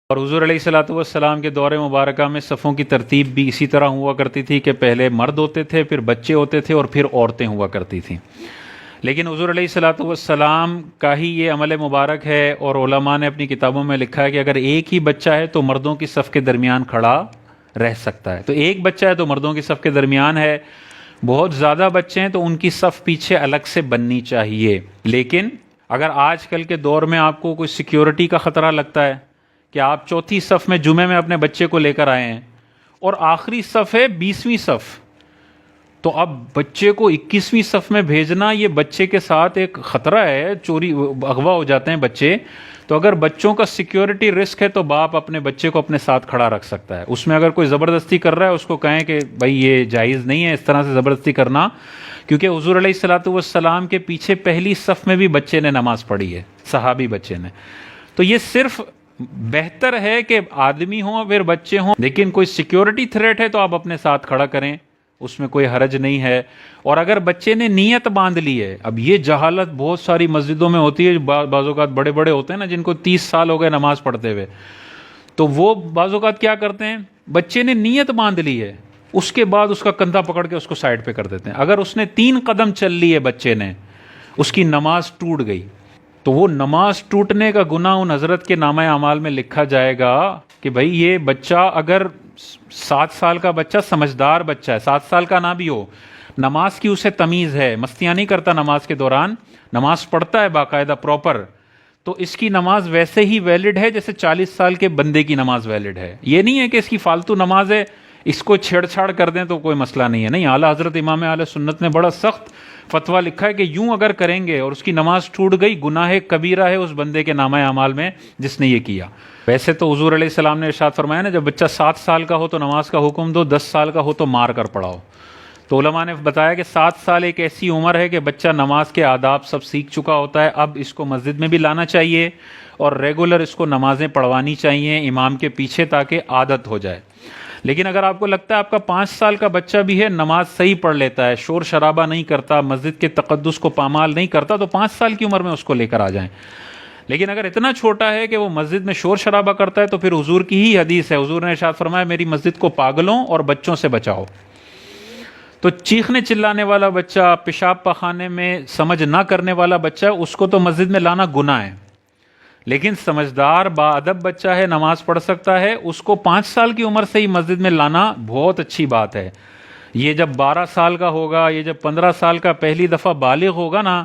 اور حضور علیہ الصلوۃ والسلام کے دور مبارکہ میں صفوں کی ترتیب بھی اسی طرح ہوا کرتی تھی کہ پہلے مرد ہوتے تھے، پھر بچے ہوتے تھے، اور پھر عورتیں ہوا کرتی تھیں۔ لیکن حضور علیہ الصلوۃ والسلام کا ہی یہ عمل مبارک ہے، اور علماء نے اپنی کتابوں میں لکھا ہے کہ اگر ایک ہی بچہ ہے تو مردوں کی صف کے درمیان کھڑا رہ سکتا ہے۔ تو ایک بچہ ہے تو مردوں کی صف کے درمیان ہے، بہت زیادہ بچے ہیں تو ان کی صف پیچھے الگ سے بننی چاہیے۔ لیکن اگر آج کل کے دور میں آپ کو کوئی سیکیورٹی کا خطرہ لگتا ہے کہ آپ چوتھی صف میں جمعے میں اپنے بچے کو لے کر آئے ہیں اور آخری صف ہے 20ویں صف، تو اب بچے کو 21ویں صف میں بھیجنا یہ بچے کے ساتھ ایک خطرہ ہے، چوری اغوا ہو جاتے ہیں بچے۔ تو اگر بچوں کا سیکیورٹی رسک ہے تو باپ اپنے بچے کو اپنے ساتھ کھڑا رکھ سکتا ہے۔ اس میں اگر کوئی زبردستی کر رہا ہے اس کو کہیں کہ بھائی یہ جائز نہیں ہے اس طرح سے زبردستی کرنا، کیونکہ حضور علیہ الصلوۃ والسلام کے پیچھے پہلی صف میں بھی بچے نے نماز پڑھی ہے، صحابی بچے نے۔ تو یہ صرف بہتر ہے کہ آدمی ہوں پھر بچے ہوں، لیکن کوئی سیکیورٹی تھریٹ ہے تو آپ اپنے ساتھ کھڑا کریں، اس میں کوئی حرج نہیں ہے۔ اور اگر بچے نے نیت باندھ لی ہے، اب یہ جہالت بہت ساری مسجدوں میں ہوتی ہے، بعض اوقات بڑے بڑے ہوتے ہیں نا جن کو 30 سال ہو گئے نماز پڑھتے ہوئے، تو وہ بعض اوقات کیا کرتے ہیں، بچے نے نیت باندھ لی ہے، اس کے بعد اس کا کندھا پکڑ کے اس کو سائڈ پہ کر دیتے ہیں۔ اگر اس نے 3 قدم چل لیے بچے نے، اس کی نماز ٹوٹ گئی، تو وہ نماز ٹوٹنے کا گناہ ان حضرت کے نامہ اعمال میں لکھا جائے گا کہ بھائی یہ بچہ اگر 7 سال کا بچہ سمجھدار بچہ ہے، 7 سال کا نہ بھی ہو، نماز کی اسے تمیز ہے، مستیاں نہیں کرتا نماز کے دوران، نماز پڑھتا ہے باقاعدہ پراپر، تو اس کی نماز ویسے ہی ویلڈ ہے جیسے 40 سال کے بندے کی نماز ویلڈ ہے۔ یہ نہیں ہے کہ اس کی فالتو نماز ہے، اس کو چھیڑ چھاڑ کر دیں تو کوئی مسئلہ نہیں ہے، نہیں، اعلیٰ حضرت امام اہل سنت نے بڑا سخت فتویٰ لکھا ہے کہ یوں اگر کریں گے اور اس کی نماز ٹوٹ گئی، گناہ کبیرہ ہے اس بندے کے نامہ اعمال میں جس نے یہ کیا۔ ویسے تو حضور علیہ السلام نے ارشاد فرمایا نا، جب بچہ 7 سال کا ہو تو نماز کا حکم دو، 10 سال کا ہو تو مار کر پڑھاؤ۔ تو علماء نے بتایا کہ 7 سال ایک ایسی عمر ہے کہ بچہ نماز کے آداب سب سیکھ چکا ہوتا ہے، اب اس کو مسجد میں بھی لانا چاہیے اور ریگولر اس کو نمازیں پڑھوانی چاہیے امام کے پیچھے تاکہ عادت ہو جائے۔ لیکن اگر آپ کو لگتا ہے آپ کا 5 سال کا بچہ بھی ہے، نماز صحیح پڑھ لیتا ہے، شور شرابہ نہیں کرتا، مسجد کے تقدس کو پامال نہیں کرتا، تو 5 سال کی عمر میں اس کو لے کر آ جائیں۔ لیکن اگر اتنا چھوٹا ہے کہ وہ مسجد میں شور شرابہ کرتا ہے تو پھر حضور کی ہی حدیث ہے، حضور نے ارشاد فرمایا میری مسجد کو پاگلوں اور بچوں سے بچاؤ۔ تو چیخنے چلانے والا بچہ، پیشاب پخانے میں سمجھ نہ کرنے والا بچہ، اس کو تو مسجد میں لانا گناہ ہے، لیکن سمجھدار باادب بچہ ہے، نماز پڑھ سکتا ہے، اس کو 5 سال کی عمر سے ہی مسجد میں لانا بہت اچھی بات ہے۔ یہ جب 12 سال کا ہوگا، یہ جب 15 سال کا پہلی دفعہ بالغ ہوگا نا،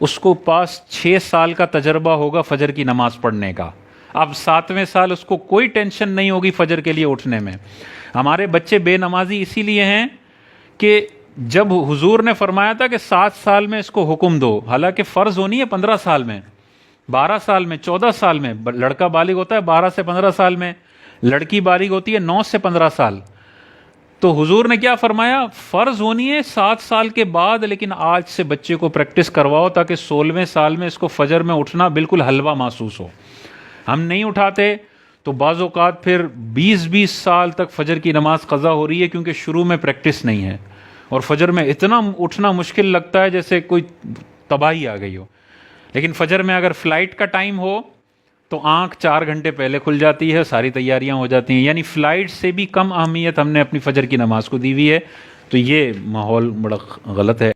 اس کو پاس 6 سال کا تجربہ ہوگا فجر کی نماز پڑھنے کا۔ اب 7ویں سال اس کو کوئی ٹینشن نہیں ہوگی فجر کے لیے اٹھنے میں۔ ہمارے بچے بے نمازی اسی لیے ہیں کہ جب حضور نے فرمایا تھا کہ 7 سال میں اس کو حکم دو، حالانکہ فرض ہونی ہے 15 سال میں، 12 سال میں، 14 سال میں، لڑکا بالغ ہوتا ہے 12 سے 15 سال میں، لڑکی بالغ ہوتی ہے 9 سے 15 سال۔ تو حضور نے کیا فرمایا، فرض ہونی ہے 7 سال کے بعد، لیکن آج سے بچے کو پریکٹس کرواؤ تاکہ 16ویں سال میں اس کو فجر میں اٹھنا بالکل حلوہ محسوس ہو۔ ہم نہیں اٹھاتے تو بعض اوقات پھر 20 سال تک فجر کی نماز قضا ہو رہی ہے، کیونکہ شروع میں پریکٹس نہیں ہے، اور فجر میں اتنا اٹھنا مشکل لگتا ہے جیسے کوئی تباہی آ گئی ہو۔ لیکن فجر میں اگر فلائٹ کا ٹائم ہو تو آنکھ 4 گھنٹے پہلے کھل جاتی ہے، ساری تیاریاں ہو جاتی ہیں، یعنی فلائٹ سے بھی کم اہمیت ہم نے اپنی فجر کی نماز کو دی ہوئی ہے۔ تو یہ ماحول بڑا غلط ہے۔